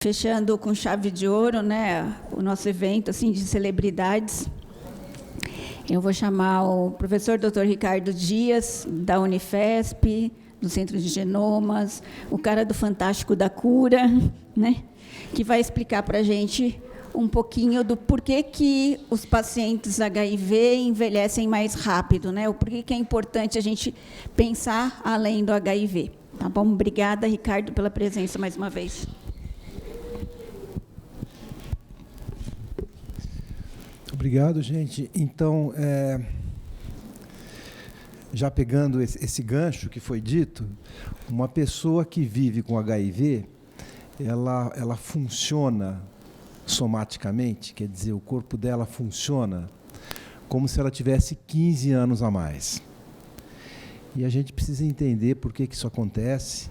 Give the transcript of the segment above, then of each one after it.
Fechando com chave de ouro, né, o nosso evento assim, de celebridades, eu vou chamar o professor Dr. Ricardo Dias, da Unifesp, do Centro de Genomas, o cara do Fantástico da Cura, né, que vai explicar para a gente um pouquinho do porquê que os pacientes HIV envelhecem mais rápido, né, o porquê que é importante a gente pensar além do HIV. Tá bom? Obrigada, Ricardo, pela presença mais uma vez. Obrigado, gente. Então, já pegando esse gancho que foi dito, uma pessoa que vive com HIV, ela funciona somaticamente, quer dizer, o corpo dela funciona como se ela tivesse 15 anos a mais. E a gente precisa entender por que isso acontece,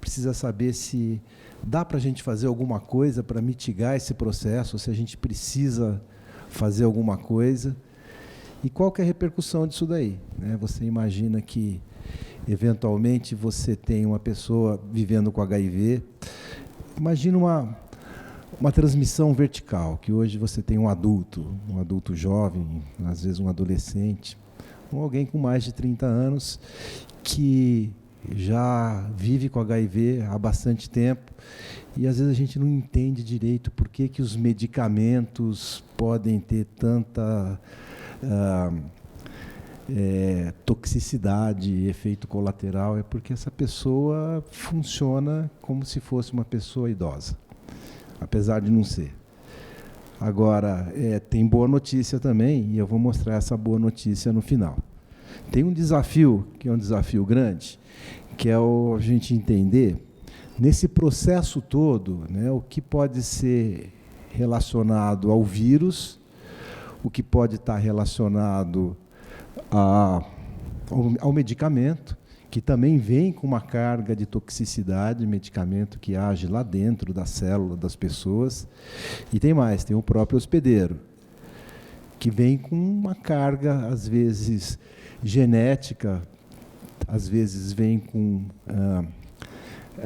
precisa saber se dá para a gente fazer alguma coisa para mitigar esse processo, se a gente precisa fazer alguma coisa, e qual que é a repercussão disso daí, né? Você imagina que, eventualmente, você tem uma pessoa vivendo com HIV, imagina uma transmissão vertical, que hoje você tem um adulto jovem, às vezes um adolescente, ou alguém com mais de 30 anos, que já vive com HIV há bastante tempo, e às vezes a gente não entende direito por que os medicamentos podem ter tanta toxicidade, efeito colateral. É porque essa pessoa funciona como se fosse uma pessoa idosa, apesar de não ser. Agora, tem boa notícia também, e eu vou mostrar essa boa notícia no final. Tem um desafio, que é um desafio grande, que é a gente entender, nesse processo todo, né, o que pode ser relacionado ao vírus, o que pode estar relacionado ao medicamento, que também vem com uma carga de toxicidade, medicamento que age lá dentro da célula das pessoas. E tem mais, tem o próprio hospedeiro, que vem com uma carga, às vezes, genética, às vezes vem com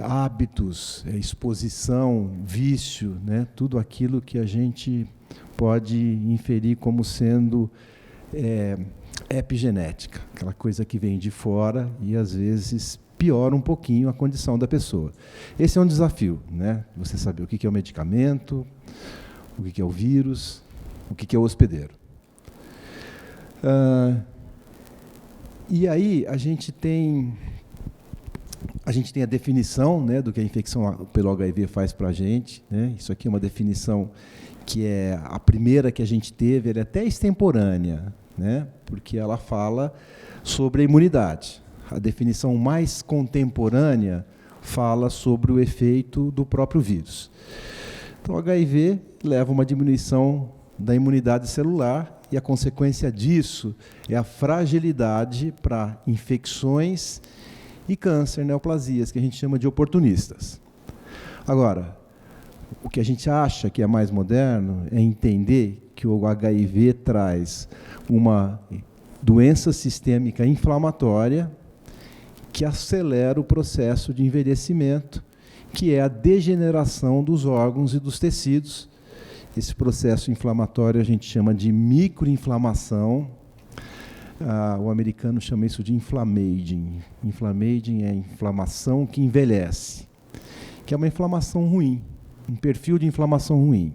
hábitos, exposição, vício, né? Tudo aquilo que a gente pode inferir como sendo epigenética, aquela coisa que vem de fora e, às vezes, piora um pouquinho a condição da pessoa. Esse é um desafio, né? Você saber o que é o medicamento, o que é o vírus, o que é o hospedeiro. E aí a gente tem a definição, né, do que a infecção pelo HIV faz para a gente, né? Isso aqui é uma definição que é a primeira que a gente teve, ela é até extemporânea, né, porque ela fala sobre a imunidade. A definição mais contemporânea fala sobre o efeito do próprio vírus. Então, o HIV leva a uma diminuição da imunidade celular, e a consequência disso é a fragilidade para infecções e câncer, neoplasias, que a gente chama de oportunistas. Agora, o que a gente acha que é mais moderno é entender que o HIV traz uma doença sistêmica inflamatória que acelera o processo de envelhecimento, que é a degeneração dos órgãos e dos tecidos. Esse processo inflamatório a gente chama de microinflamação. O americano chama isso de inflammaging. Inflammaging é inflamação que envelhece, que é uma inflamação ruim, um perfil de inflamação ruim.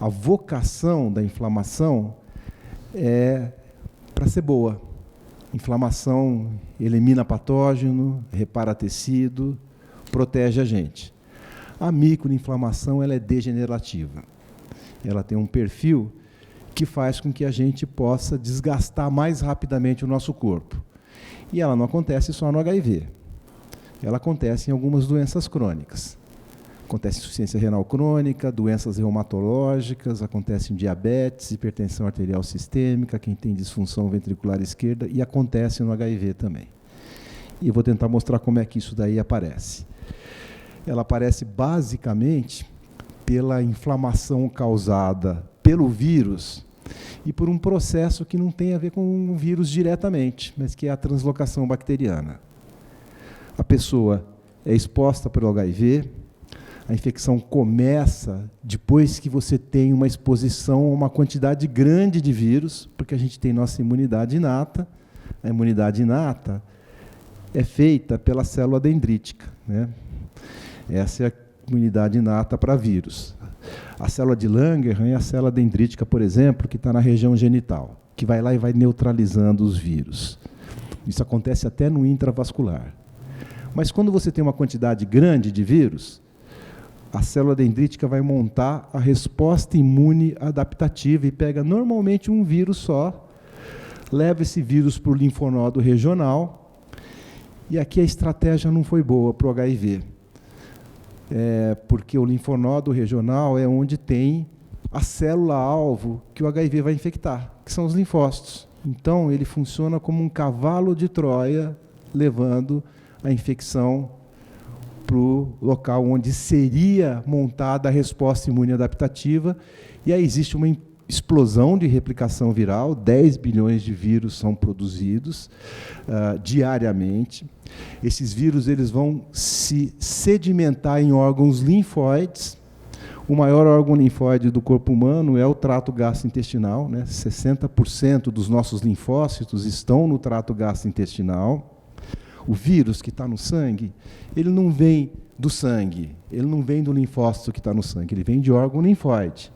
A vocação da inflamação é para ser boa. Inflamação elimina patógeno, repara tecido, protege a gente. A microinflamação ela é degenerativa. Ela tem um perfil que faz com que a gente possa desgastar mais rapidamente o nosso corpo. E ela não acontece só no HIV. Ela acontece em algumas doenças crônicas. Acontece em insuficiência renal crônica, doenças reumatológicas, acontece em diabetes, hipertensão arterial sistêmica, quem tem disfunção ventricular esquerda, e acontece no HIV também. E eu vou tentar mostrar como é que isso daí aparece. Ela aparece basicamente pela inflamação causada pelo vírus e por um processo que não tem a ver com o vírus diretamente, mas que é a translocação bacteriana. A pessoa é exposta pelo HIV, A infecção começa depois que você tem uma exposição a uma quantidade grande de vírus, porque a gente tem nossa imunidade inata. A imunidade inata é feita pela célula dendrítica, né? Essa é a imunidade inata para vírus. A célula de Langerhans é a célula dendrítica, por exemplo, que está na região genital, que vai lá e vai neutralizando os vírus. Isso acontece até no intravascular. Mas quando você tem uma quantidade grande de vírus, a célula dendrítica vai montar a resposta imune adaptativa e pega normalmente um vírus só, leva esse vírus para o linfonodo regional, e aqui a estratégia não foi boa para o HIV. Porque o linfonodo regional é onde tem a célula-alvo que o HIV vai infectar, que são os linfócitos. Então, ele funciona como um cavalo de Troia, levando a infecção para o local onde seria montada a resposta imune adaptativa, e aí existe uma explosão de replicação viral, 10 bilhões de vírus são produzidos diariamente. Esses vírus eles vão se sedimentar em órgãos linfóides. O maior órgão linfóide do corpo humano é o trato gastrointestinal, né? 60% dos nossos linfócitos estão no trato gastrointestinal. O vírus que está no sangue, ele não vem do sangue, ele não vem do linfócito que está no sangue, ele vem de órgão linfóide.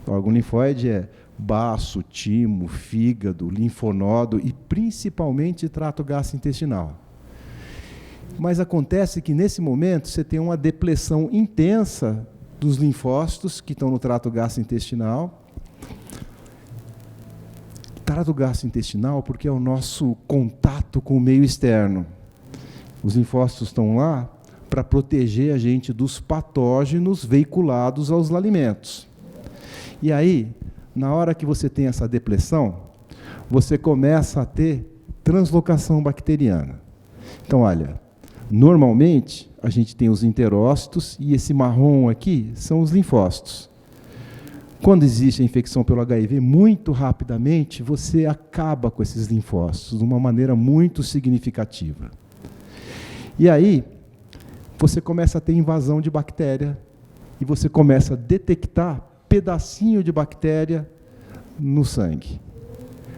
O órgão linfóide é baço, timo, fígado, linfonodo e principalmente trato gastrointestinal. Mas acontece que, nesse momento, você tem uma depressão intensa dos linfócitos que estão no trato gastrointestinal. Trato gastrointestinal porque é o nosso contato com o meio externo. Os linfócitos estão lá para proteger a gente dos patógenos veiculados aos alimentos. E aí, na hora que você tem essa depressão, você começa a ter translocação bacteriana. Então, olha, normalmente a gente tem os enterócitos e esse marrom aqui são os linfócitos. Quando existe a infecção pelo HIV, muito rapidamente você acaba com esses linfócitos de uma maneira muito significativa. E aí, você começa a ter invasão de bactéria e você começa a detectar pedacinho de bactéria no sangue.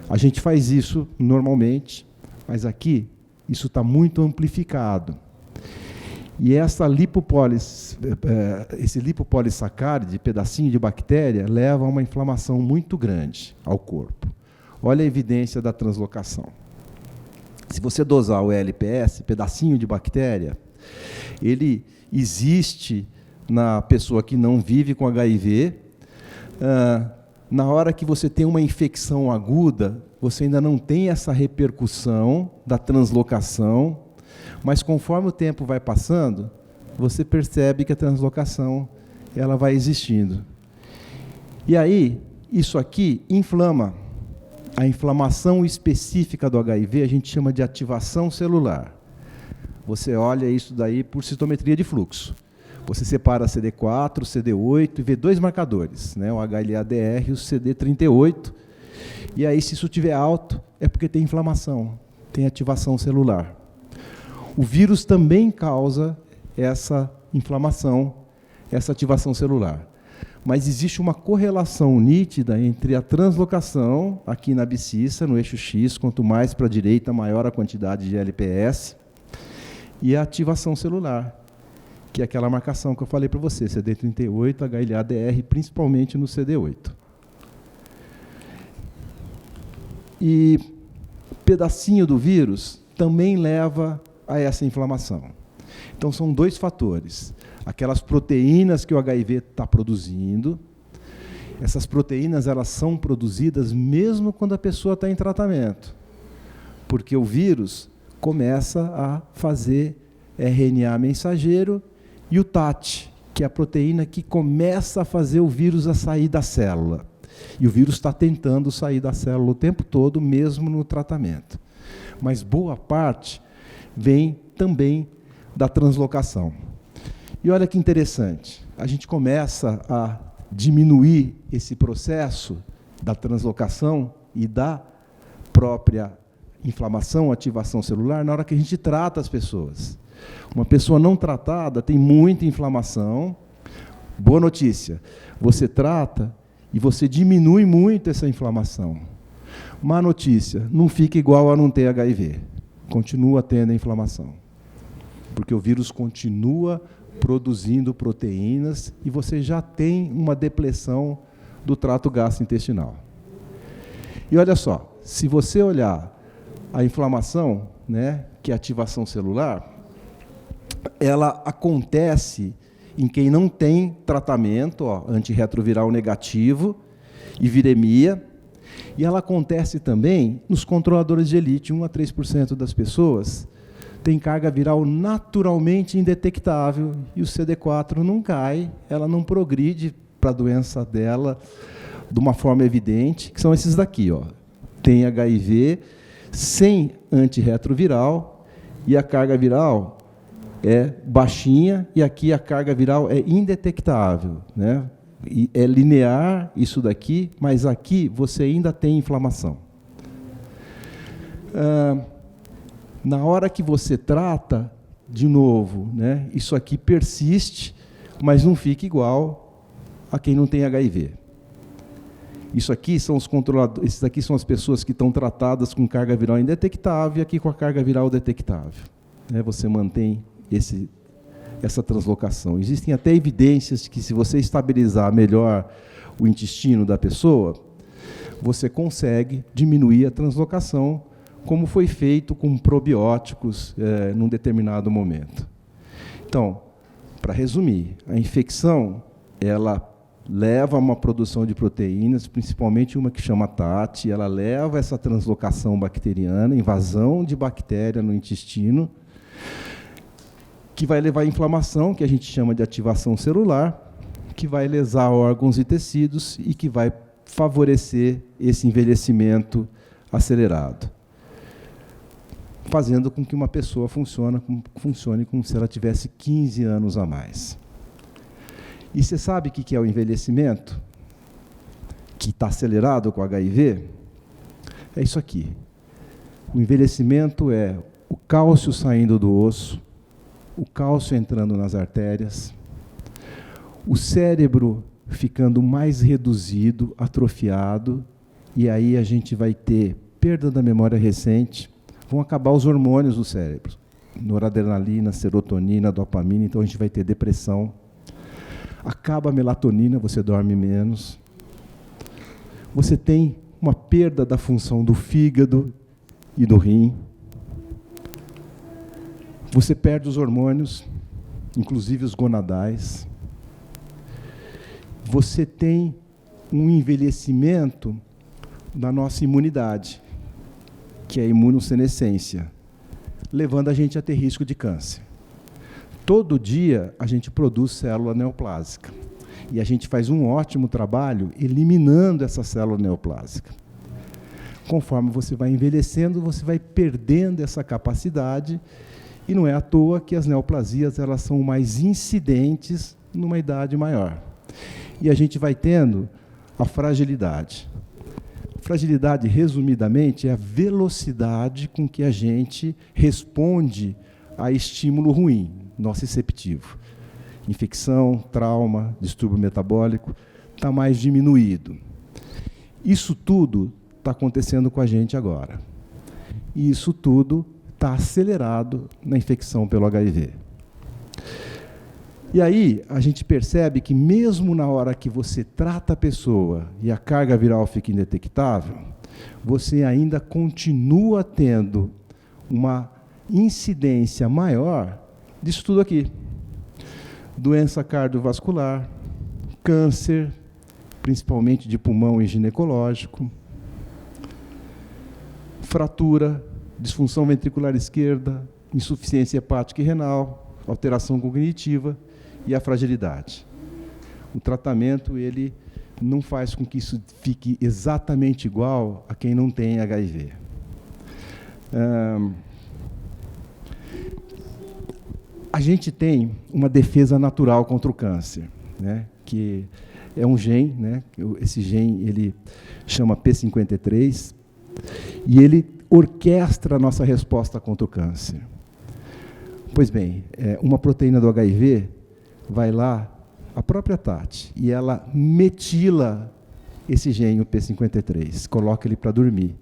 A gente faz isso normalmente, mas aqui isso está muito amplificado. E esse lipopolissacáride, pedacinho de bactéria, leva a uma inflamação muito grande ao corpo. Olha a evidência da translocação. Se você dosar o LPS, pedacinho de bactéria, ele existe na pessoa que não vive com HIV. Na hora que você tem uma infecção aguda, você ainda não tem essa repercussão da translocação, mas conforme o tempo vai passando, você percebe que a translocação ela vai existindo. E aí, isso aqui inflama. A inflamação específica do HIV a gente chama de ativação celular. Você olha isso daí por citometria de fluxo. Você separa CD4, CD8 e vê dois marcadores, né? O HLA-DR e o CD38. E aí, se isso estiver alto, é porque tem inflamação, tem ativação celular. O vírus também causa essa inflamação, essa ativação celular. Mas existe uma correlação nítida entre a translocação, aqui na abscissa, no eixo X, quanto mais para a direita, maior a quantidade de LPS, e a ativação celular, que é aquela marcação que eu falei para você, CD38, HLA-DR, principalmente no CD8. E pedacinho do vírus também leva a essa inflamação. Então, são dois fatores. Aquelas proteínas que o HIV está produzindo, essas proteínas elas são produzidas mesmo quando a pessoa está em tratamento, porque o vírus começa a fazer RNA mensageiro e o TAT, que é a proteína que começa a fazer o vírus a sair da célula. E o vírus está tentando sair da célula o tempo todo, mesmo no tratamento. Mas boa parte vem também da translocação. E olha que interessante, a gente começa a diminuir esse processo da translocação e da própria inflamação, ativação celular, na hora que a gente trata as pessoas. Uma pessoa não tratada tem muita inflamação. Boa notícia, você trata e você diminui muito essa inflamação. Má notícia, não fica igual a não ter HIV. Continua tendo a inflamação. Porque o vírus continua produzindo proteínas e você já tem uma depressão do trato gastrointestinal. E olha só, se você olhar a inflamação, né, que é a ativação celular, ela acontece em quem não tem tratamento antirretroviral negativo e viremia, e ela acontece também nos controladores de elite. 1 a 3% das pessoas tem carga viral naturalmente indetectável, e o CD4 não cai, ela não progride para a doença dela de uma forma evidente, que são esses daqui. Tem HIV sem antirretroviral, e a carga viral é baixinha, e aqui a carga viral é indetectável, né? E é linear isso daqui, mas aqui você ainda tem inflamação. Na hora que você trata, de novo, né, isso aqui persiste, mas não fica igual a quem não tem HIV. Isso aqui são os controladores, esses aqui são as pessoas que estão tratadas com carga viral indetectável, e aqui com a carga viral detectável. Né, você mantém essa translocação. Existem até evidências de que, se você estabilizar melhor o intestino da pessoa, você consegue diminuir a translocação, como foi feito com probióticos num determinado momento. Então, para resumir, a infecção, ela leva a uma produção de proteínas, principalmente uma que chama TAT, ela leva essa translocação bacteriana, invasão de bactéria no intestino, que vai levar à inflamação, que a gente chama de ativação celular, que vai lesar órgãos e tecidos e que vai favorecer esse envelhecimento acelerado, fazendo com que uma pessoa funcione como se ela tivesse 15 anos a mais. E você sabe o que é o envelhecimento? Que está acelerado com o HIV? É isso aqui. O envelhecimento é o cálcio saindo do osso, o cálcio entrando nas artérias, o cérebro ficando mais reduzido, atrofiado, e aí a gente vai ter perda da memória recente, vão acabar os hormônios do cérebro, noradrenalina, serotonina, dopamina, então a gente vai ter depressão. Acaba a melatonina, você dorme menos. Você tem uma perda da função do fígado e do rim. Você perde os hormônios, inclusive os gonadais. Você tem um envelhecimento da nossa imunidade, que é a imunossenescência, levando a gente a ter risco de câncer. Todo dia a gente produz célula neoplásica, e a gente faz um ótimo trabalho eliminando essa célula neoplásica. Conforme você vai envelhecendo, você vai perdendo essa capacidade, e não é à toa que as neoplasias elas são mais incidentes numa idade maior. E a gente vai tendo a fragilidade. Fragilidade, resumidamente, é a velocidade com que a gente responde a estímulo ruim, nociceptivo. Infecção, trauma, distúrbio metabólico, está mais diminuído. Isso tudo está acontecendo com a gente agora. E isso tudo está acelerado na infecção pelo HIV. E aí, a gente percebe que, mesmo na hora que você trata a pessoa e a carga viral fica indetectável, você ainda continua tendo uma incidência maior disso tudo aqui. Doença cardiovascular, câncer, principalmente de pulmão e ginecológico, fratura, disfunção ventricular esquerda, insuficiência hepática e renal, alteração cognitiva e a fragilidade. O tratamento ele não faz com que isso fique exatamente igual a quem não tem HIV. A gente tem uma defesa natural contra o câncer, né, que é um gene, né, esse gene ele chama P53, e ele orquestra a nossa resposta contra o câncer. Pois bem, uma proteína do HIV vai lá, a própria Tati, e ela metila esse gene, o P53, coloca ele para dormir.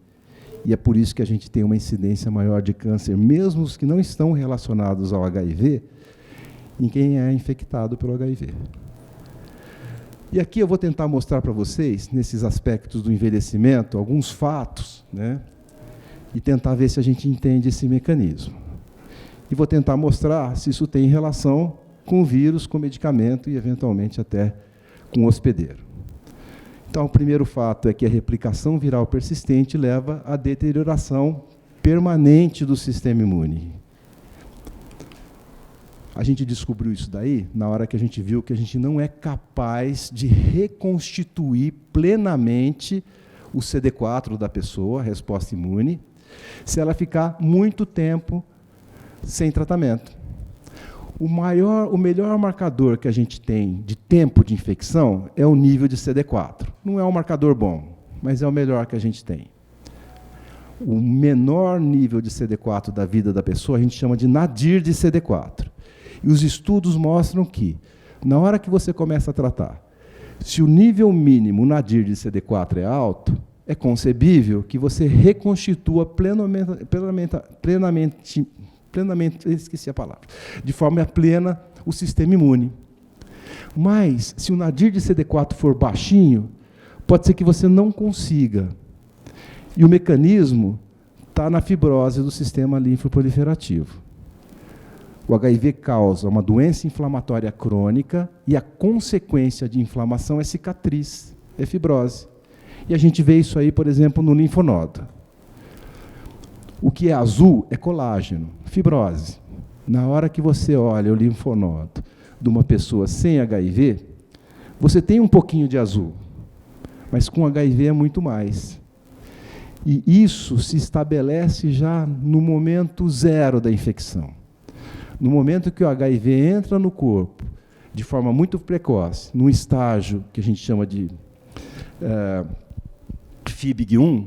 E é por isso que a gente tem uma incidência maior de câncer, mesmo os que não estão relacionados ao HIV, em quem é infectado pelo HIV. E aqui eu vou tentar mostrar para vocês, nesses aspectos do envelhecimento, alguns fatos, né, e tentar ver se a gente entende esse mecanismo. E vou tentar mostrar se isso tem relação com o vírus, com o medicamento e, eventualmente, até com o hospedeiro. Então, o primeiro fato é que a replicação viral persistente leva à deterioração permanente do sistema imune. A gente descobriu isso daí na hora que a gente viu que a gente não é capaz de reconstituir plenamente o CD4 da pessoa, a resposta imune, se ela ficar muito tempo sem tratamento. O melhor marcador que a gente tem de tempo de infecção é o nível de CD4. Não é um marcador bom, mas é o melhor que a gente tem. O menor nível de CD4 da vida da pessoa a gente chama de nadir de CD4. E os estudos mostram que, na hora que você começa a tratar, se o nível mínimo nadir de CD4 é alto, é concebível que você reconstitua plenamente, esqueci a palavra, de forma plena o sistema imune. Mas, se o nadir de CD4 for baixinho, pode ser que você não consiga. E o mecanismo está na fibrose do sistema linfoproliferativo. O HIV causa uma doença inflamatória crônica e a consequência de inflamação é cicatriz, é fibrose. E a gente vê isso aí, por exemplo, no linfonodo. O que é azul é colágeno, fibrose. Na hora que você olha o linfonodo de uma pessoa sem HIV, você tem um pouquinho de azul, mas com HIV é muito mais. E isso se estabelece já no momento zero da infecção. No momento que o HIV entra no corpo, de forma muito precoce, num estágio que a gente chama de FIBG1,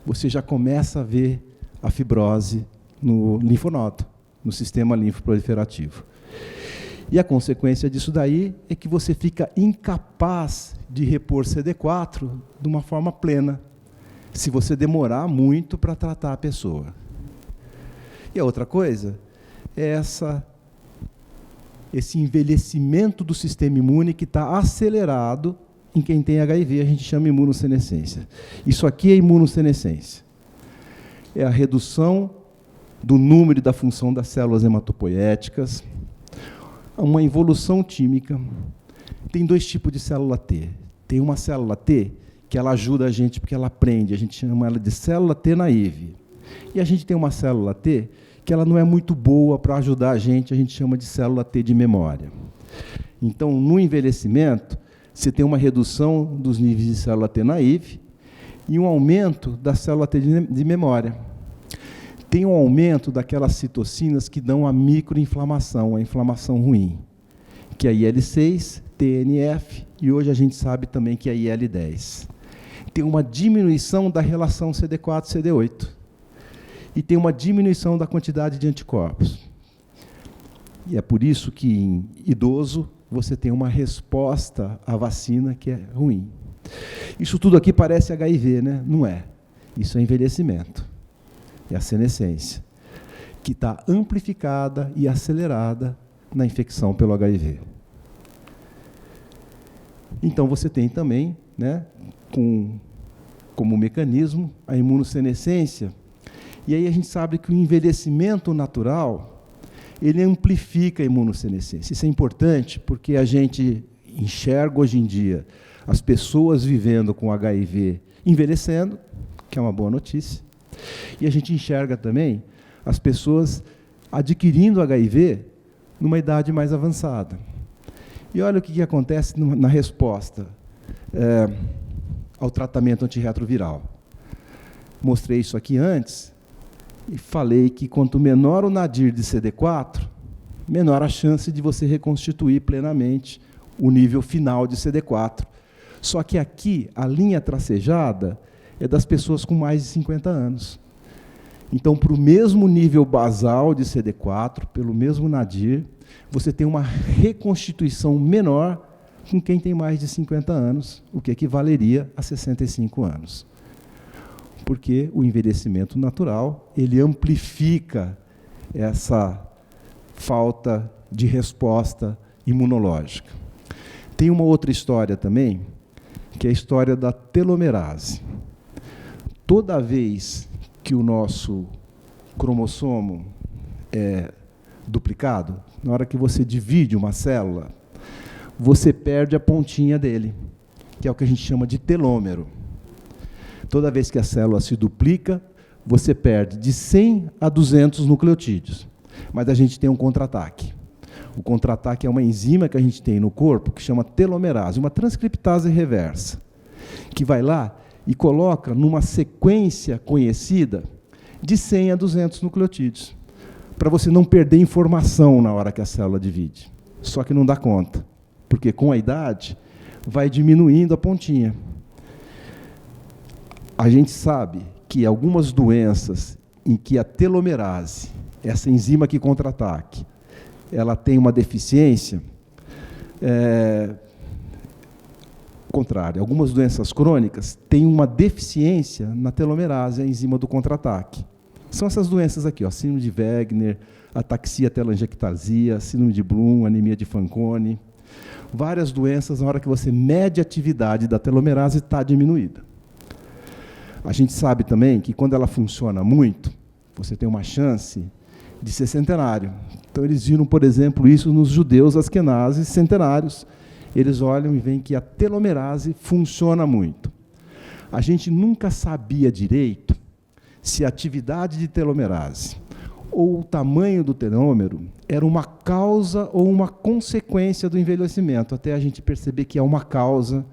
você já começa a ver a fibrose no linfonodo, no sistema linfoproliferativo. E a consequência disso daí é que você fica incapaz de repor CD4 de uma forma plena, se você demorar muito para tratar a pessoa. E a outra coisa é esse envelhecimento do sistema imune que está acelerado em quem tem HIV, a gente chama imunossenescência. Isso aqui é imunossenescência. É a redução do número e da função das células hematopoéticas, uma involução química. Tem dois tipos de célula T. Tem uma célula T que ela ajuda a gente porque ela aprende, a gente chama ela de célula T naive. E a gente tem uma célula T que ela não é muito boa para ajudar a gente chama de célula T de memória. Então, no envelhecimento, você tem uma redução dos níveis de célula T naive e um aumento da célula T de memória. Tem um aumento daquelas citocinas que dão a microinflamação, a inflamação ruim, que é a IL-6, TNF, e hoje a gente sabe também que é a IL-10. Tem uma diminuição da relação CD4-CD8. E tem uma diminuição da quantidade de anticorpos. E é por isso que, em idoso, você tem uma resposta à vacina que é ruim. Isso tudo aqui parece HIV, né? Não é. Isso é envelhecimento. É a senescência, que está amplificada e acelerada na infecção pelo HIV. Então, você tem também, né, como mecanismo, a imunossenescência. E aí a gente sabe que o envelhecimento natural, ele amplifica a imunossenescência. Isso é importante porque a gente enxerga hoje em dia as pessoas vivendo com HIV envelhecendo, que é uma boa notícia, e a gente enxerga também as pessoas adquirindo HIV numa idade mais avançada. E olha o que acontece na resposta ao tratamento antirretroviral. Mostrei isso aqui antes, e falei que quanto menor o nadir de CD4, menor a chance de você reconstituir plenamente o nível final de CD4. Só que aqui, a linha tracejada é das pessoas com mais de 50 anos. Então, para o mesmo nível basal de CD4, pelo mesmo nadir, você tem uma reconstituição menor com quem tem mais de 50 anos, o que equivaleria a 65 anos. Porque o envelhecimento natural, ele amplifica essa falta de resposta imunológica. Tem uma outra história também, que é a história da telomerase. Toda vez que o nosso cromossomo é duplicado, na hora que você divide uma célula, você perde a pontinha dele, que é o que a gente chama de telômero. Toda vez que a célula se duplica, você perde de 100 a 200 nucleotídeos. Mas a gente tem um contra-ataque. O contra-ataque é uma enzima que a gente tem no corpo que chama telomerase, uma transcriptase reversa, que vai lá e coloca numa sequência conhecida de 100 a 200 nucleotídeos, para você não perder informação na hora que a célula divide. Só que não dá conta, porque com a idade vai diminuindo a pontinha. A gente sabe que algumas doenças em que a telomerase, essa enzima que contra-ataque, ela tem uma deficiência contrária. Algumas doenças crônicas têm uma deficiência na telomerase, a enzima do contra-ataque. São essas doenças aqui, ó, síndrome de Wegener, ataxia telangiectasia, síndrome de Bloom, anemia de Fanconi. Várias doenças, na hora que você mede a atividade da telomerase, está diminuída. A gente sabe também que, quando ela funciona muito, você tem uma chance de ser centenário. Então, eles viram, por exemplo, isso nos judeus askenazes centenários. Eles olham e veem que a telomerase funciona muito. A gente nunca sabia direito se a atividade de telomerase ou o tamanho do telômero era uma causa ou uma consequência do envelhecimento, até a gente perceber que é uma causa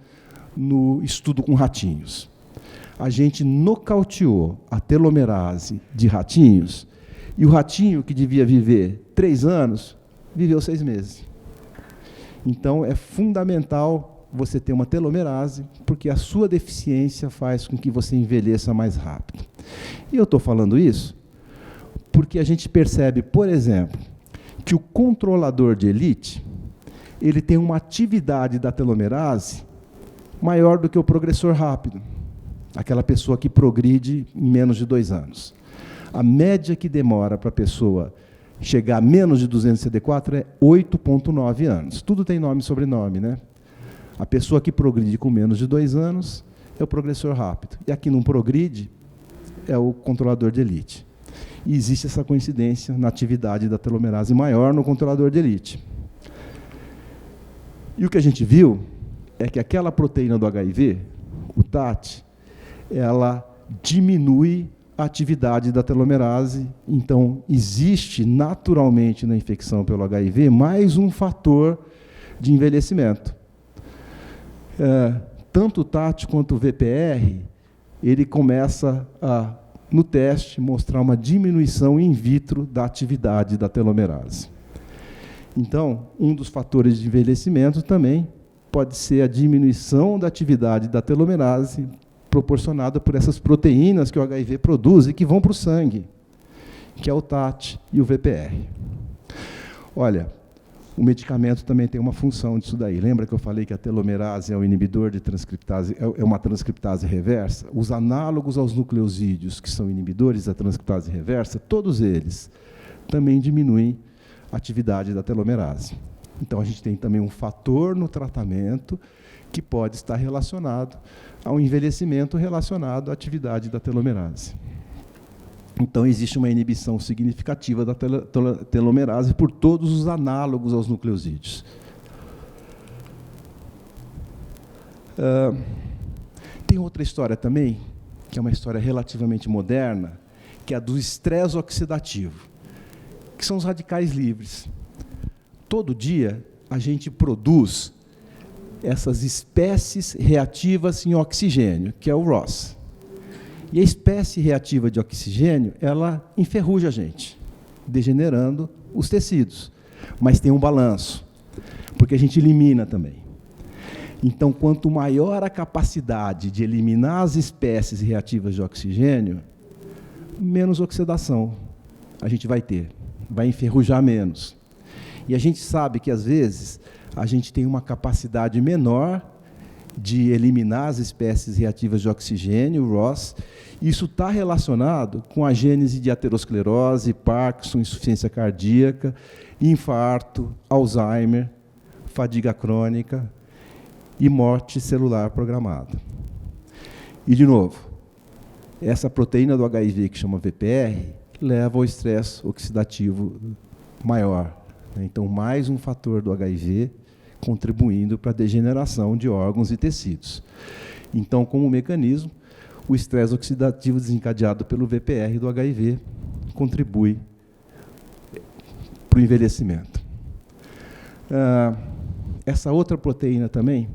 no estudo com ratinhos. A gente nocauteou a telomerase de ratinhos, e o ratinho, que devia viver 3 anos, viveu 6 meses. Então, é fundamental você ter uma telomerase, porque a sua deficiência faz com que você envelheça mais rápido. E eu estou falando isso porque a gente percebe, por exemplo, que o controlador de elite, ele tem uma atividade da telomerase maior do que o progressor rápido, aquela pessoa que progride em menos de 2 anos. A média que demora para a pessoa chegar a menos de 200 CD4 é 8,9 anos. Tudo tem nome e sobrenome, né? A pessoa que progride com menos de 2 anos é o progressor rápido. E a que não progride é o controlador de elite. E existe essa coincidência na atividade da telomerase maior no controlador de elite. E o que a gente viu é que aquela proteína do HIV, o TAT, ela diminui a atividade da telomerase. Então, existe naturalmente na infecção pelo HIV mais um fator de envelhecimento. Tanto o TAT quanto o VPR, ele começa a, no teste, mostrar uma diminuição in vitro da atividade da telomerase. Então, um dos fatores de envelhecimento também pode ser a diminuição da atividade da telomerase, proporcionada por essas proteínas que o HIV produz e que vão para o sangue, que é o TAT e o VPR. Olha, o medicamento também tem uma função disso daí. Lembra que eu falei que a telomerase é um inibidor de transcriptase, é uma transcriptase reversa? Os análogos aos nucleosídeos, que são inibidores da transcriptase reversa, todos eles também diminuem a atividade da telomerase. Então, a gente tem também um fator no tratamento que pode estar relacionado ao envelhecimento relacionado à atividade da telomerase. Então, existe uma inibição significativa da telomerase por todos os análogos aos nucleosídeos. Tem outra história também, que é uma história relativamente moderna, que é a do estresse oxidativo, que são os radicais livres. Todo dia, a gente produz essas espécies reativas em oxigênio, que é o ROS. E a espécie reativa de oxigênio, ela enferruja a gente, degenerando os tecidos. Mas tem um balanço, porque a gente elimina também. Então, quanto maior a capacidade de eliminar as espécies reativas de oxigênio, menos oxidação a gente vai ter, vai enferrujar menos. E a gente sabe que, às vezes, a gente tem uma capacidade menor de eliminar as espécies reativas de oxigênio, ROS. Isso está relacionado com a gênese de aterosclerose, Parkinson, insuficiência cardíaca, infarto, Alzheimer, fadiga crônica e morte celular programada. E, de novo, essa proteína do HIV, que chama VPR, leva ao estresse oxidativo maior. Então, mais um fator do HIV contribuindo para a degeneração de órgãos e tecidos. Então, como mecanismo, o estresse oxidativo desencadeado pelo VPR do HIV contribui para o envelhecimento. Essa outra proteína também,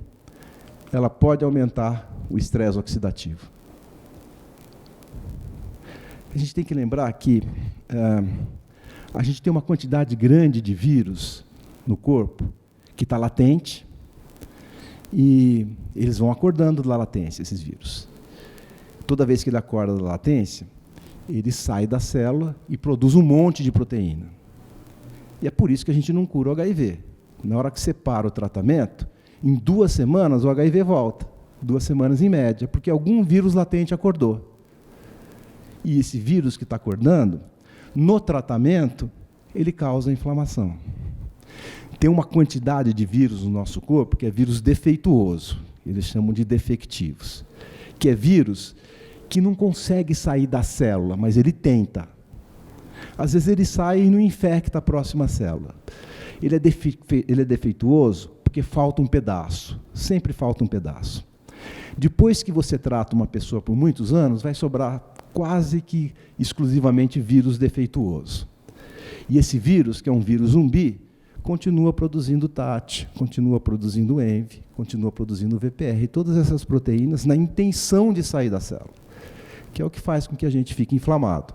ela pode aumentar o estresse oxidativo. A gente tem que lembrar que a gente tem uma quantidade grande de vírus no corpo que está latente, e eles vão acordando da latência, esses vírus. Toda vez que ele acorda da latência, ele sai da célula e produz um monte de proteína. E é por isso que a gente não cura o HIV. Na hora que você para o tratamento, em 2 semanas o HIV volta. 2 semanas em média, porque algum vírus latente acordou. E esse vírus que está acordando, no tratamento, ele causa inflamação. Tem uma quantidade de vírus no nosso corpo que é vírus defeituoso, eles chamam de defectivos, que é vírus que não consegue sair da célula, mas ele tenta. Às vezes ele sai e não infecta a próxima célula. Ele é defeituoso porque falta um pedaço, sempre falta um pedaço. Depois que você trata uma pessoa por muitos anos, vai sobrar quase que exclusivamente vírus defeituoso. E esse vírus, que é um vírus zumbi, continua produzindo TAT, continua produzindo ENV, continua produzindo VPR, todas essas proteínas na intenção de sair da célula, que é o que faz com que a gente fique inflamado.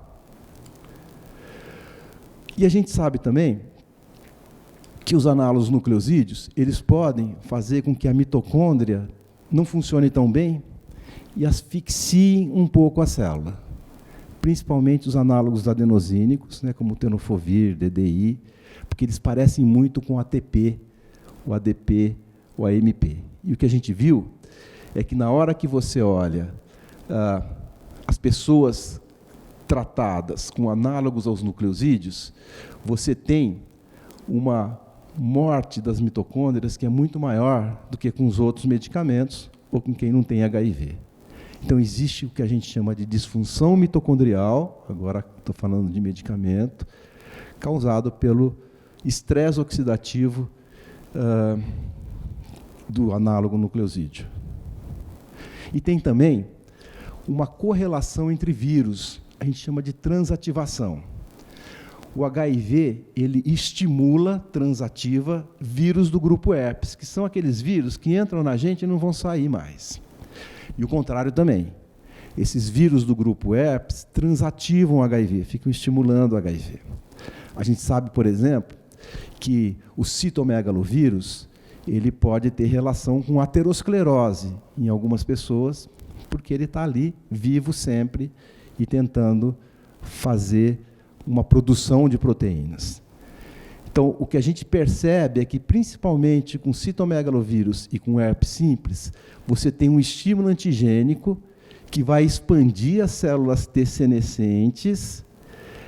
E a gente sabe também que os análogos nucleosídeos, eles podem fazer com que a mitocôndria não funcione tão bem e asfixiem um pouco a célula, principalmente os análogos adenosínicos, né, como o tenofovir, DDI, porque eles parecem muito com o ATP, o ADP, o AMP. E o que a gente viu é que, na hora que você olha as pessoas tratadas com análogos aos nucleosídeos, você tem uma morte das mitocôndrias que é muito maior do que com os outros medicamentos ou com quem não tem HIV. Então, existe o que a gente chama de disfunção mitocondrial, agora estou falando de medicamento, causado pelo estresse oxidativo do análogo nucleosídeo. E tem também uma correlação entre vírus, a gente chama de transativação. O HIV, ele estimula, transativa, vírus do grupo herpes, que são aqueles vírus que entram na gente e não vão sair mais. E o contrário também. Esses vírus do grupo herpes transativam o HIV, ficam estimulando o HIV. A gente sabe, por exemplo, que o citomegalovírus ele pode ter relação com aterosclerose em algumas pessoas, porque ele está ali, vivo sempre, e tentando fazer uma produção de proteínas. Então, o que a gente percebe é que, principalmente com citomegalovírus e com herpes simples, você tem um estímulo antigênico que vai expandir as células T senescentes,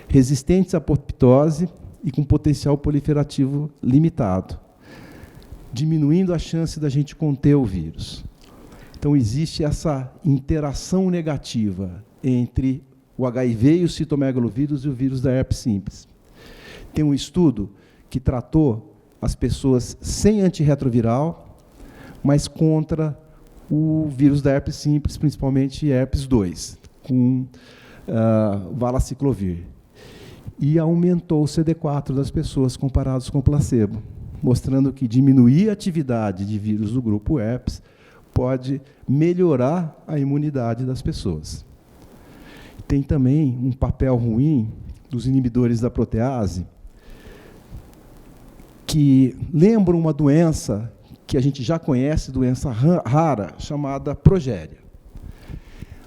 resistentes à apoptose e com potencial proliferativo limitado, diminuindo a chance da gente conter o vírus. Então, existe essa interação negativa entre o HIV e o citomegalovírus e o vírus da herpes simples. Tem um estudo que tratou as pessoas sem antirretroviral, mas contra o vírus da herpes simples, principalmente herpes 2, com valaciclovir. E aumentou o CD4 das pessoas comparados com o placebo, mostrando que diminuir a atividade de vírus do grupo herpes pode melhorar a imunidade das pessoas. Tem também um papel ruim dos inibidores da protease, que lembram uma doença que a gente já conhece, doença rara, chamada progéria.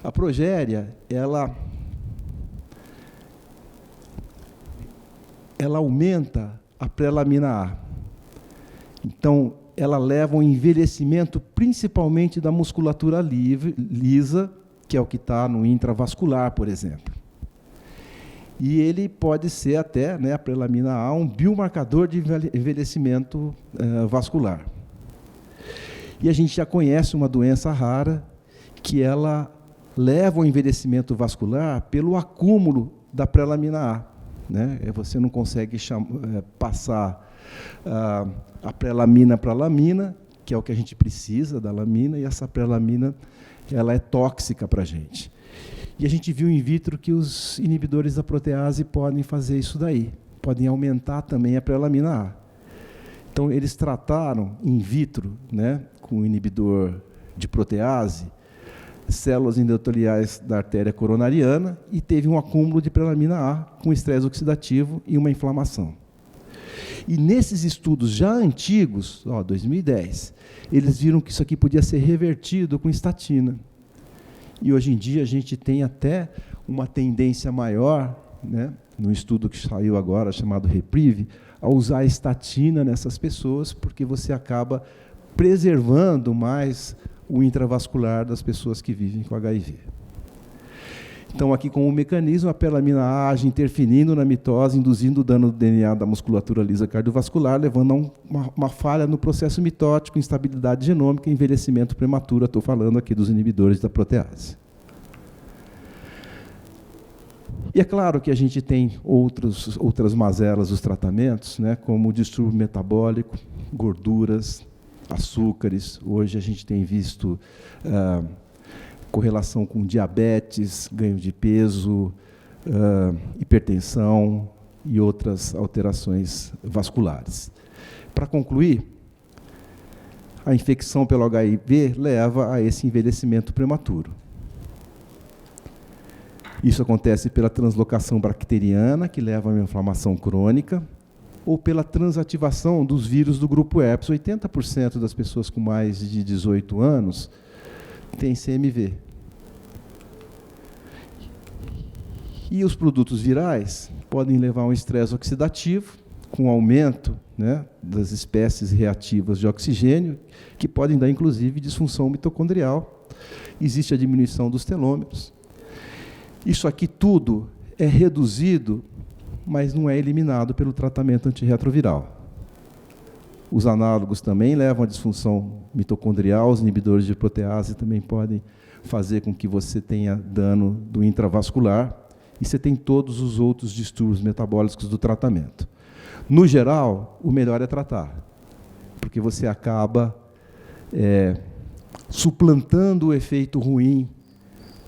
A progéria, ela ela aumenta a prelamina A. Então, ela leva ao envelhecimento principalmente da musculatura lisa, que é o que está no intravascular, por exemplo. E ele pode ser até, né, a prelamina A, um biomarcador de envelhecimento vascular. E a gente já conhece uma doença rara que ela leva ao envelhecimento vascular pelo acúmulo da prelamina A. Né? Você não consegue passar a prelamina para a lamina, que é o que a gente precisa da lamina, e essa prelamina ela é tóxica para a gente. E a gente viu in vitro que os inibidores da protease podem fazer isso daí, podem aumentar também a prelamina A. Então, eles trataram in vitro, né, com o inibidor de protease, células endoteliais da artéria coronariana e teve um acúmulo de prelamina A com estresse oxidativo e uma inflamação. E nesses estudos já antigos, 2010, eles viram que isso aqui podia ser revertido com estatina. E hoje em dia a gente tem até uma tendência maior, né, no estudo que saiu agora, chamado Reprieve, a usar a estatina nessas pessoas, porque você acaba preservando mais o intravascular das pessoas que vivem com HIV. Então, aqui com o mecanismo, a prelamina A age interferindo na mitose, induzindo o dano do DNA da musculatura lisa cardiovascular, levando a uma falha no processo mitótico, instabilidade genômica e envelhecimento prematuro. Estou falando aqui dos inibidores da protease. E é claro que a gente tem outras mazelas dos tratamentos, né, como o distúrbio metabólico, gorduras, açúcares. Hoje a gente tem visto correlação com diabetes, ganho de peso, hipertensão e outras alterações vasculares. Para concluir, a infecção pelo HIV leva a esse envelhecimento prematuro. Isso acontece pela translocação bacteriana, que leva a uma inflamação crônica, ou pela transativação dos vírus do grupo herpes. 80% das pessoas com mais de 18 anos têm CMV. E os produtos virais podem levar a um estresse oxidativo, com aumento, né, das espécies reativas de oxigênio, que podem dar, inclusive, disfunção mitocondrial. Existe a diminuição dos telômeros. Isso aqui tudo é reduzido, mas não é eliminado pelo tratamento antirretroviral. Os análogos também levam à disfunção mitocondrial, os inibidores de protease também podem fazer com que você tenha dano do intravascular, e você tem todos os outros distúrbios metabólicos do tratamento. No geral, o melhor é tratar, porque você acaba suplantando o efeito ruim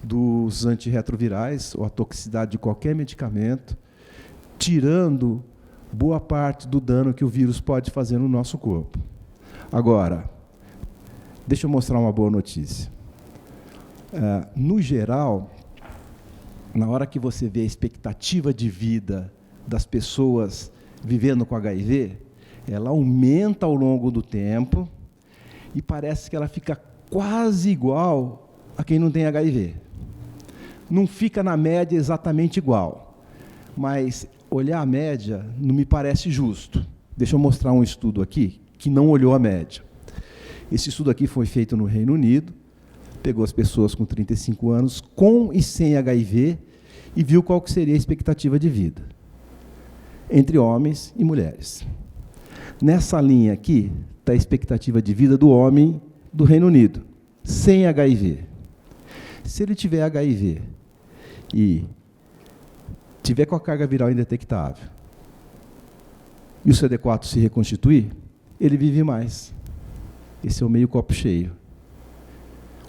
dos antirretrovirais, ou a toxicidade de qualquer medicamento, tirando boa parte do dano que o vírus pode fazer no nosso corpo. Agora, deixa eu mostrar uma boa notícia. No geral, na hora que você vê a expectativa de vida das pessoas vivendo com HIV, ela aumenta ao longo do tempo e parece que ela fica quase igual a quem não tem HIV. Não fica na média exatamente igual, mas olhar a média não me parece justo. Deixa eu mostrar um estudo aqui que não olhou a média. Esse estudo aqui foi feito no Reino Unido, pegou as pessoas com 35 anos, com e sem HIV, e viu qual que seria a expectativa de vida entre homens e mulheres. Nessa linha aqui está a expectativa de vida do homem do Reino Unido, sem HIV. Se ele tiver HIV e tiver com a carga viral indetectável e o CD4 se reconstituir, ele vive mais. Esse é o meio copo cheio.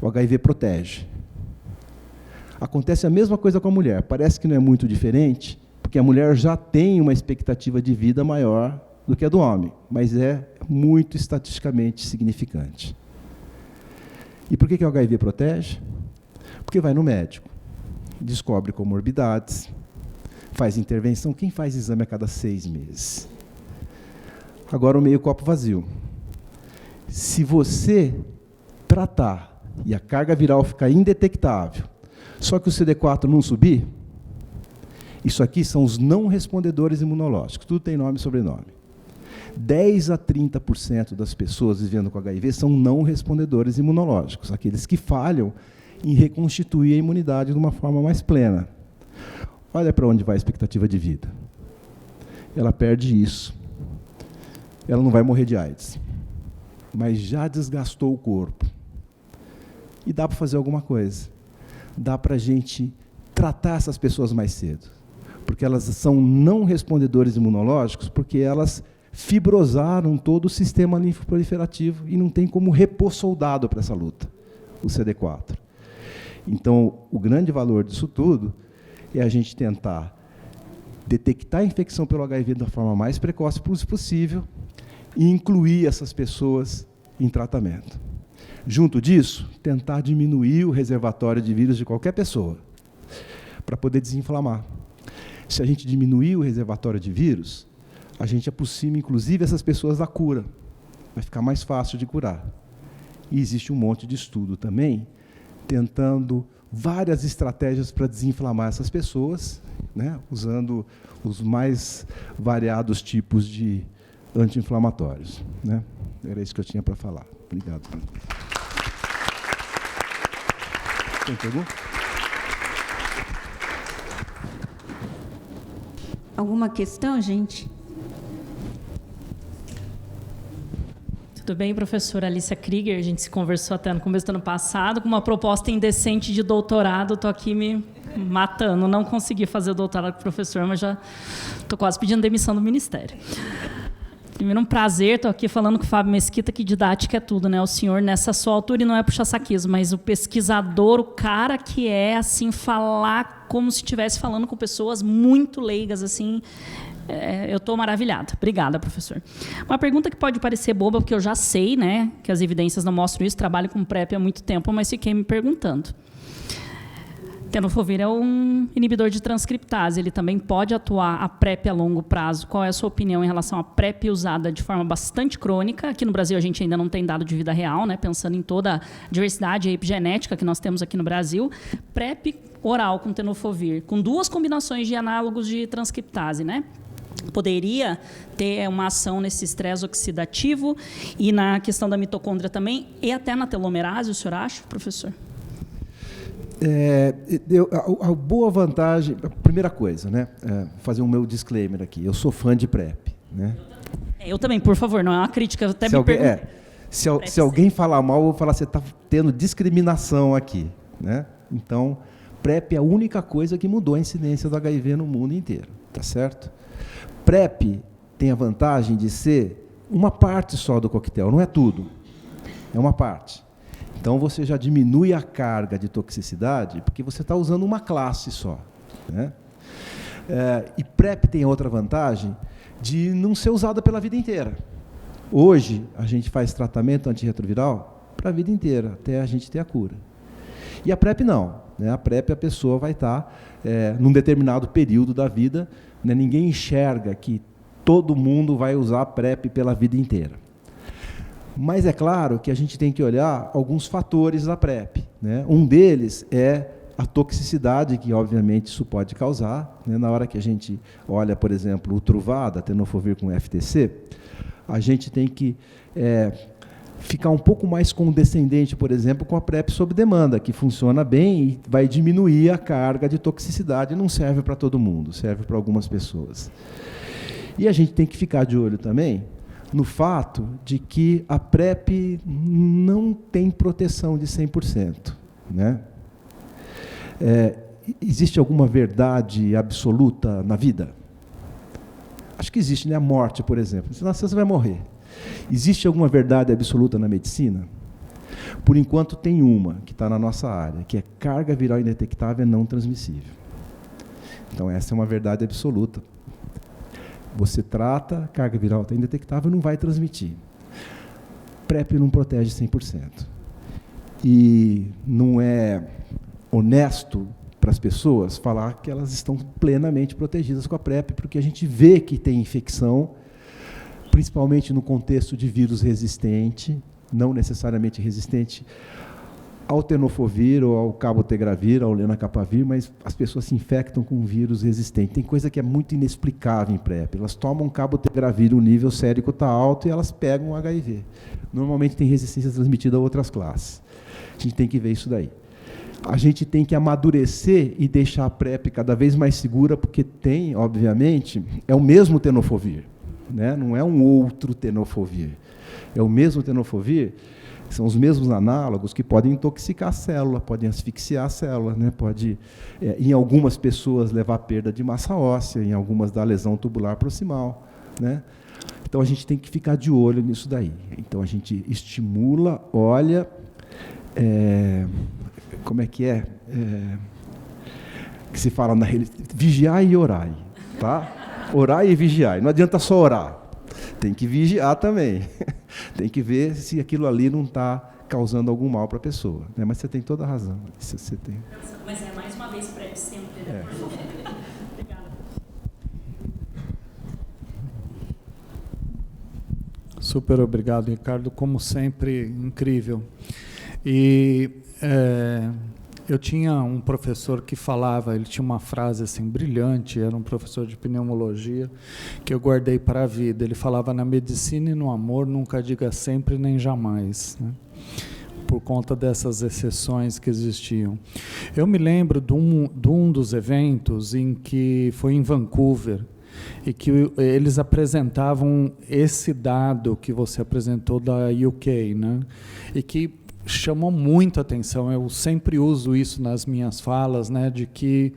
O HIV protege. Acontece a mesma coisa com a mulher. Parece que não é muito diferente, porque a mulher já tem uma expectativa de vida maior do que a do homem, mas é muito estatisticamente significante. E por que o HIV protege? Porque vai no médico, descobre comorbidades, faz intervenção. Quem faz exame a cada 6 meses? Agora o meio copo vazio. Se você tratar e a carga viral ficar indetectável, só que o CD4 não subir, Isso aqui são os não respondedores imunológicos, tudo tem nome e sobrenome. 10 a 30% das pessoas vivendo com HIV são não respondedores imunológicos, aqueles que falham em reconstituir a imunidade de uma forma mais plena. Olha para onde vai a expectativa de vida. Ela perde isso. Ela não vai morrer de AIDS, mas já desgastou o corpo. E dá para fazer alguma coisa. Dá para a gente tratar essas pessoas mais cedo, porque elas são não respondedores imunológicos, porque elas fibrosaram todo o sistema linfoproliferativo e não tem como repor soldado para essa luta, o CD4. Então, o grande valor disso tudo é a gente tentar detectar a infecção pelo HIV da forma mais precoce possível e incluir essas pessoas em tratamento. Junto disso, tentar diminuir o reservatório de vírus de qualquer pessoa, para poder desinflamar. Se a gente diminuir o reservatório de vírus, a gente aproxima, inclusive, essas pessoas da cura. Vai ficar mais fácil de curar. E existe um monte de estudo também, tentando várias estratégias para desinflamar essas pessoas, né, usando os mais variados tipos de anti-inflamatórios, né? Era isso que eu tinha para falar. Obrigado. Tem pergunta? Alguma questão, gente? Tudo bem, professora Alicia Krieger? A gente se conversou até no começo do ano passado com uma proposta indecente de doutorado. Estou aqui me matando. Não consegui fazer o doutorado com o professor, mas já estou quase pedindo demissão do ministério. Primeiro, um prazer. Estou aqui falando com o Fábio Mesquita, que didática é tudo, né? O senhor, nessa sua altura, e não é puxa-saquismo, mas o pesquisador, o cara que é, assim, falar como se estivesse falando com pessoas muito leigas, assim... eu estou maravilhada. Obrigada, professor. Uma pergunta que pode parecer boba, porque eu já sei, né, que as evidências não mostram isso, trabalho com PrEP há muito tempo, mas fiquei me perguntando. Tenofovir é um inibidor de transcriptase, ele também pode atuar a PrEP a longo prazo. Qual é a sua opinião em relação à PrEP usada de forma bastante crônica? Aqui no Brasil a gente ainda não tem dado de vida real, né, pensando em toda a diversidade epigenética que nós temos aqui no Brasil. PrEP oral com tenofovir, com 2 combinações de análogos de transcriptase, né? Poderia ter uma ação nesse estresse oxidativo e na questão da mitocôndria também, e até na telomerase, o senhor acha, professor? A boa vantagem, a primeira coisa, né, fazer o meu disclaimer aqui, eu sou fã de PrEP. Né? Eu também, por favor, não é uma crítica, eu até me pergunto. Se alguém falar mal, eu vou falar, você está tendo discriminação aqui. Né? Então, PrEP é a única coisa que mudou a incidência do HIV no mundo inteiro, tá certo? PrEP tem a vantagem de ser uma parte só do coquetel, não é tudo, é uma parte. Então, você já diminui a carga de toxicidade, porque você está usando uma classe só. Né? E PrEP tem outra vantagem de não ser usada pela vida inteira. Hoje, a gente faz tratamento antirretroviral para a vida inteira, até a gente ter a cura. E a PrEP não. Né? A PrEP, a pessoa vai estar, num determinado período da vida, né? Ninguém enxerga que todo mundo vai usar a PrEP pela vida inteira. Mas é claro que a gente tem que olhar alguns fatores da PrEP. Né? Um deles é a toxicidade que, obviamente, isso pode causar. Né? Na hora que a gente olha, por exemplo, o Truvada, tenofovir com FTC, a gente tem que ficar um pouco mais condescendente, por exemplo, com a PrEP sob demanda, que funciona bem e vai diminuir a carga de toxicidade. Não serve para todo mundo, serve para algumas pessoas. E a gente tem que ficar de olho também no fato de que a PrEP não tem proteção de 100%. Né? Existe alguma verdade absoluta na vida? Acho que existe, né? A morte, por exemplo. Se nascer, você vai morrer. Existe alguma verdade absoluta na medicina? Por enquanto, tem uma, que está na nossa área, que é carga viral indetectável não transmissível. Então, essa é uma verdade absoluta. Você trata, carga viral está indetectável, não vai transmitir. PrEP não protege 100%. E não é honesto para as pessoas falar que elas estão plenamente protegidas com a PrEP, porque a gente vê que tem infecção, principalmente no contexto de vírus resistente, não necessariamente resistente ao tenofovir, ou ao cabotegravir, ao lenacapavir, mas as pessoas se infectam com um vírus resistente. Tem coisa que é muito inexplicável em PrEP. Elas tomam cabotegravir, o nível sérico está alto e elas pegam o HIV. Normalmente tem resistência transmitida a outras classes. A gente tem que ver isso daí. A gente tem que amadurecer e deixar a PrEP cada vez mais segura, porque tem, obviamente, é o mesmo tenofovir, né? Não é um outro tenofovir. É o mesmo tenofovir, são os mesmos análogos que podem intoxicar a célula, podem asfixiar a célula, né? Pode, em algumas pessoas, levar à perda de massa óssea, em algumas dar lesão tubular proximal, né? Então, a gente tem que ficar de olho nisso daí. Então, a gente estimula, olha... como é que é? Que se fala na religião, vigiai e orai, tá? Orai e vigiai. Não adianta só orar, tem que vigiar também. Tem que ver se aquilo ali não está causando algum mal para a pessoa, né? Mas você tem toda a razão. Você tem. Mas é mais uma vez PrEP sempre, né? Obrigada. Super obrigado, Ricardo. Como sempre, incrível. E eu tinha um professor que falava, ele tinha uma frase assim brilhante, era um professor de pneumologia, que eu guardei para a vida. Ele falava: na medicina e no amor, nunca diga sempre nem jamais, né? Por conta dessas exceções que existiam. Eu me lembro de um dos eventos em que foi em Vancouver, e que eles apresentavam esse dado que você apresentou da UK, né? E que chamou muito a atenção. Eu sempre uso isso nas minhas falas, né, de que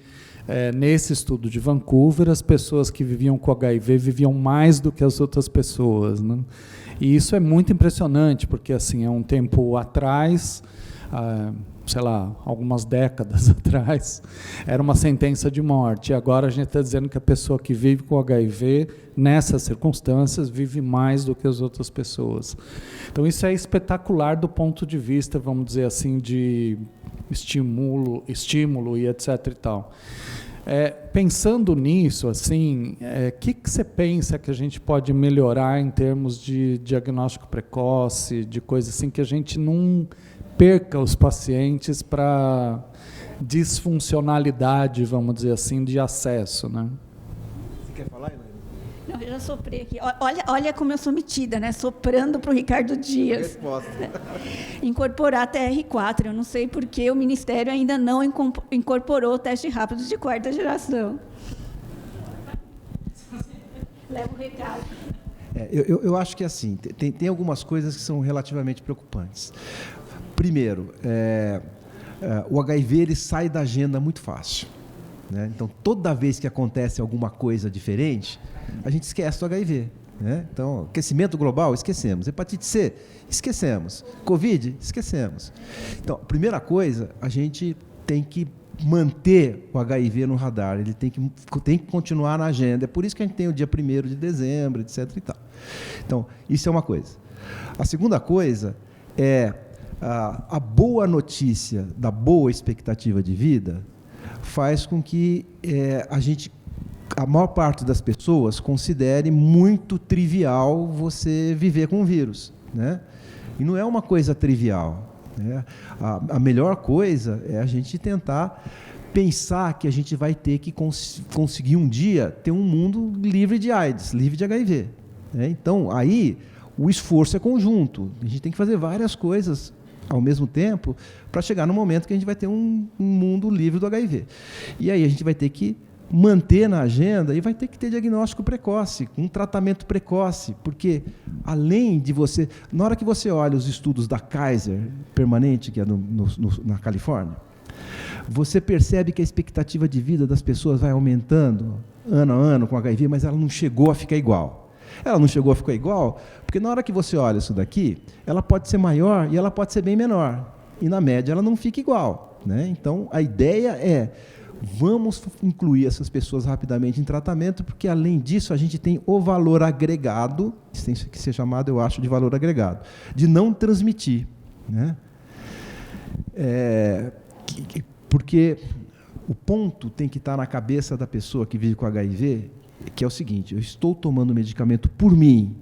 nesse estudo de Vancouver, as pessoas que viviam com HIV viviam mais do que as outras pessoas, né? E isso é muito impressionante, porque assim, é um tempo atrás, sei lá, algumas décadas atrás, era uma sentença de morte. E agora a gente está dizendo que a pessoa que vive com HIV, nessas circunstâncias, vive mais do que as outras pessoas. Então, isso é espetacular do ponto de vista, vamos dizer assim, de estímulo e etc. e tal. Pensando nisso, assim, que você pensa que a gente pode melhorar em termos de diagnóstico precoce, de coisa assim, que a gente não perca os pacientes para disfuncionalidade, vamos dizer assim, de acesso, né? Você quer falar, Elaine? Não, eu já soprei aqui. Olha como eu sou metida, né? Soprando para o Ricardo Dias. Resposta. Incorporar a TR4. Eu não sei por que o Ministério ainda não incorporou o teste rápido de quarta geração. Leva o recado. Eu acho que assim, tem algumas coisas que são relativamente preocupantes. Primeiro, o HIV ele sai da agenda muito fácil, né? Então, toda vez que acontece alguma coisa diferente, a gente esquece do HIV, né? Então, aquecimento global, esquecemos. Hepatite C, esquecemos. Covid, esquecemos. Então, primeira coisa, a gente tem que manter o HIV no radar, ele tem que continuar na agenda. É por isso que a gente tem o dia 1º de dezembro, etc. e tal. Então, isso é uma coisa. A segunda coisa é a boa notícia da boa expectativa de vida faz com que a maior parte das pessoas considere muito trivial você viver com o vírus, né? E não é uma coisa trivial, né? A melhor coisa é a gente tentar pensar que a gente vai ter que conseguir um dia ter um mundo livre de AIDS, livre de HIV, né? Então, aí, o esforço é conjunto. A gente tem que fazer várias coisas ao mesmo tempo para chegar no momento que a gente vai ter um mundo livre do HIV. E aí a gente vai ter que manter na agenda e vai ter que ter diagnóstico precoce, um tratamento precoce, porque além de você... Na hora que você olha os estudos da Kaiser permanente, que é na Califórnia, você percebe que a expectativa de vida das pessoas vai aumentando ano a ano com HIV, mas ela não chegou a ficar igual. Ela não chegou a ficar igual, porque na hora que você olha isso daqui, ela pode ser maior e ela pode ser bem menor. E, na média, ela não fica igual, né? Então, a ideia é, vamos incluir essas pessoas rapidamente em tratamento, porque, além disso, a gente tem o valor agregado, isso tem que ser chamado, eu acho, de valor agregado, de não transmitir, né? Porque o ponto tem que estar na cabeça da pessoa que vive com HIV, que é o seguinte: eu estou tomando medicamento por mim,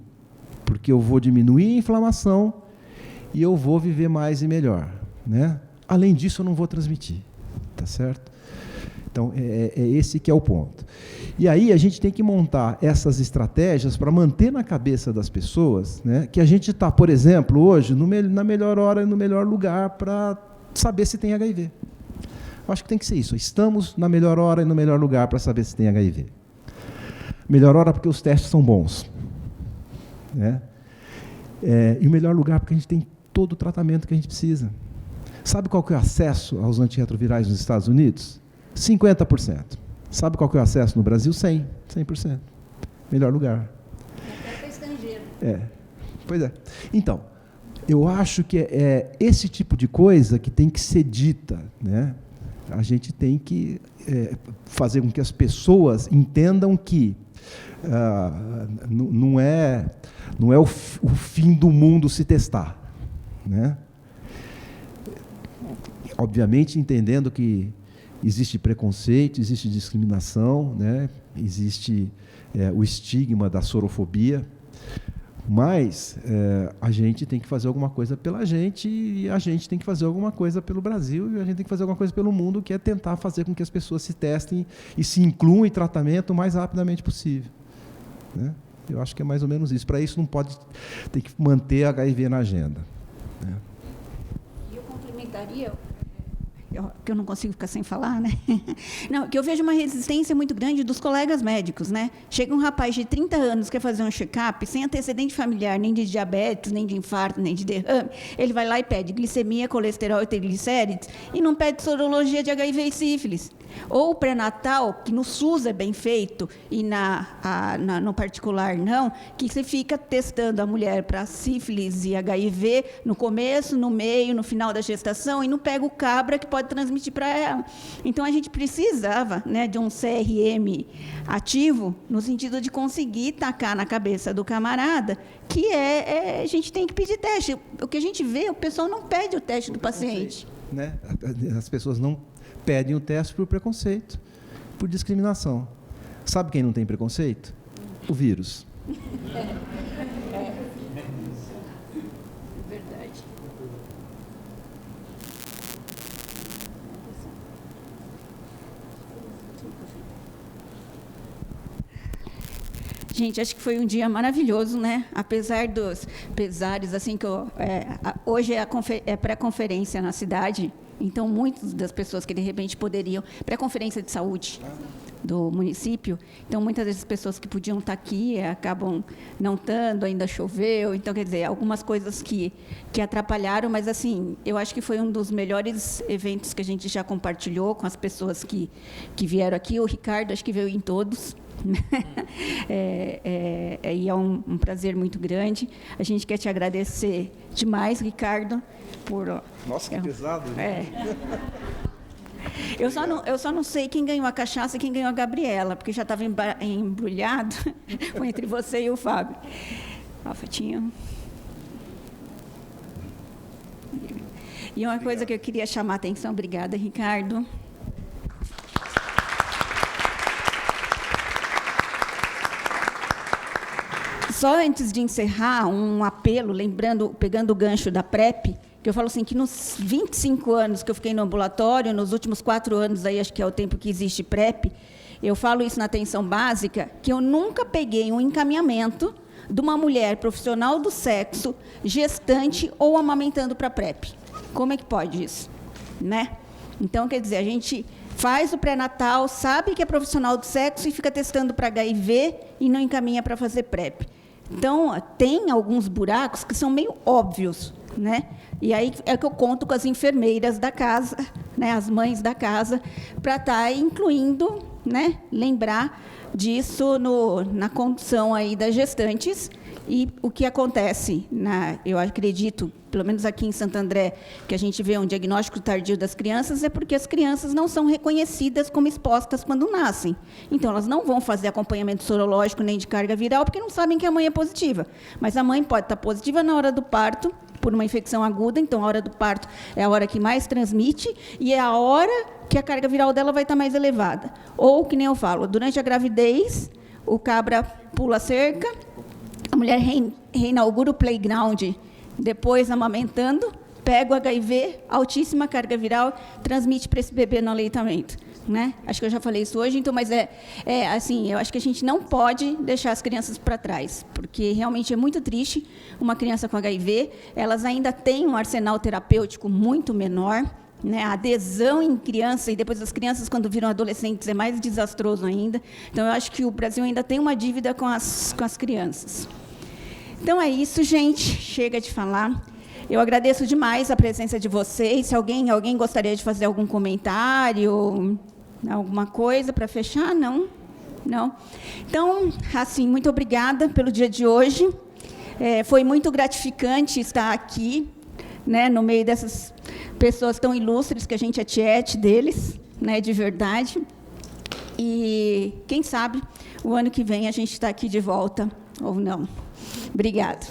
porque eu vou diminuir a inflamação e eu vou viver mais e melhor, né? Além disso, eu não vou transmitir, tá certo? Então, é esse que é o ponto. E aí a gente tem que montar essas estratégias para manter na cabeça das pessoas, né, que a gente está, por exemplo, hoje, na melhor hora e no melhor lugar para saber se tem HIV. Eu acho que tem que ser isso. Estamos na melhor hora e no melhor lugar para saber se tem HIV. Melhor hora porque os testes são bons, né? E o melhor lugar porque a gente tem todo o tratamento que a gente precisa. Sabe qual que é o acesso aos antirretrovirais nos Estados Unidos? 50%. Sabe qual que é o acesso no Brasil? 100%. Melhor lugar. Até para estrangeiro. Pois é. Então, eu acho que é esse tipo de coisa que tem que ser dita, né? A gente tem que fazer com que as pessoas entendam que não é o fim do mundo se testar, né? Obviamente, entendendo que existe preconceito, existe discriminação, né? Existe o estigma da sorofobia, mas a gente tem que fazer alguma coisa pela gente, e a gente tem que fazer alguma coisa pelo Brasil, e a gente tem que fazer alguma coisa pelo mundo, que é tentar fazer com que as pessoas se testem e se incluam em tratamento o mais rapidamente possível, né? Eu acho que é mais ou menos isso. Para isso, não pode ter que manter a HIV na agenda, né? Eu complementaria, que eu não consigo ficar sem falar, né? Não, que eu vejo uma resistência muito grande dos colegas médicos, né? Chega um rapaz de 30 anos que quer fazer um check-up, sem antecedente familiar, nem de diabetes, nem de infarto, nem de derrame, ele vai lá e pede glicemia, colesterol e triglicérides, e não pede sorologia de HIV e sífilis. Ou o pré-natal, que no SUS é bem feito, e no particular não, que você fica testando a mulher para sífilis e HIV no começo, no meio, no final da gestação, e não pega o cabra que pode transmitir para ela. Então, a gente precisava, né, de um CRM ativo, no sentido de conseguir tacar na cabeça do camarada, que a gente tem que pedir teste. O que a gente vê, o pessoal não pede o teste do paciente. Né? As pessoas não pedem o teste por preconceito, por discriminação. Sabe quem não tem preconceito? O vírus. Verdade. Gente, acho que foi um dia maravilhoso, né? Apesar dos pesares, assim, que hoje é pré-conferência na cidade, então muitas das pessoas que de repente poderiam, pré-conferência de saúde do município, então muitas das pessoas que podiam estar aqui acabam não estando, ainda choveu, então quer dizer, algumas coisas que atrapalharam, mas assim, eu acho que foi um dos melhores eventos que a gente já compartilhou com as pessoas que vieram aqui. O Ricardo acho que veio em todos. E é um prazer muito grande. A gente quer te agradecer demais, Ricardo, por... Nossa, que pesado. Eu só não sei quem ganhou a cachaça e quem ganhou a Gabriela, porque já estava embrulhado entre você e o Fábio. Ó, Fatinho. E uma coisa que eu queria chamar a atenção, obrigada, Ricardo. Só antes de encerrar, um apelo, pegando o gancho da PrEP, que eu falo assim, que nos 25 anos que eu fiquei no ambulatório, nos últimos 4 anos, aí acho que é o tempo que existe PrEP, eu falo isso na atenção básica, que eu nunca peguei um encaminhamento de uma mulher profissional do sexo, gestante ou amamentando para PrEP. Como é que pode isso? Né? Então, quer dizer, a gente faz o pré-natal, sabe que é profissional do sexo e fica testando para HIV e não encaminha para fazer PrEP. Então, tem alguns buracos que são meio óbvios, né? E aí é que eu conto com as enfermeiras da casa, né, as mães da casa, para estar incluindo, né, lembrar disso na condução aí das gestantes. E o que acontece, eu acredito, pelo menos aqui em Santo André, que a gente vê um diagnóstico tardio das crianças, é porque as crianças não são reconhecidas como expostas quando nascem. Então, elas não vão fazer acompanhamento sorológico nem de carga viral, porque não sabem que a mãe é positiva. Mas a mãe pode estar positiva na hora do parto, por uma infecção aguda, então a hora do parto é a hora que mais transmite, e é a hora que a carga viral dela vai estar mais elevada. Ou, que nem eu falo, durante a gravidez, o cabra pula a cerca, a mulher reinaugura o playground, depois amamentando, pega o HIV, altíssima carga viral, transmite para esse bebê no aleitamento. Né? Acho que eu já falei isso hoje, então, mas assim, eu acho que a gente não pode deixar as crianças para trás, porque realmente é muito triste uma criança com HIV, elas ainda têm um arsenal terapêutico muito menor, né? A adesão em criança, e depois as crianças, quando viram adolescentes, é mais desastroso ainda. Então, eu acho que o Brasil ainda tem uma dívida com as crianças. Então, é isso, gente. Chega de falar. Eu agradeço demais a presença de vocês. Se alguém gostaria de fazer algum comentário, alguma coisa para fechar? Não? Não? Então, assim, muito obrigada pelo dia de hoje. Foi muito gratificante estar aqui, né, no meio dessas pessoas tão ilustres que a gente é tiete deles, né, de verdade. E, quem sabe, o ano que vem a gente está aqui de volta, ou não. Obrigada.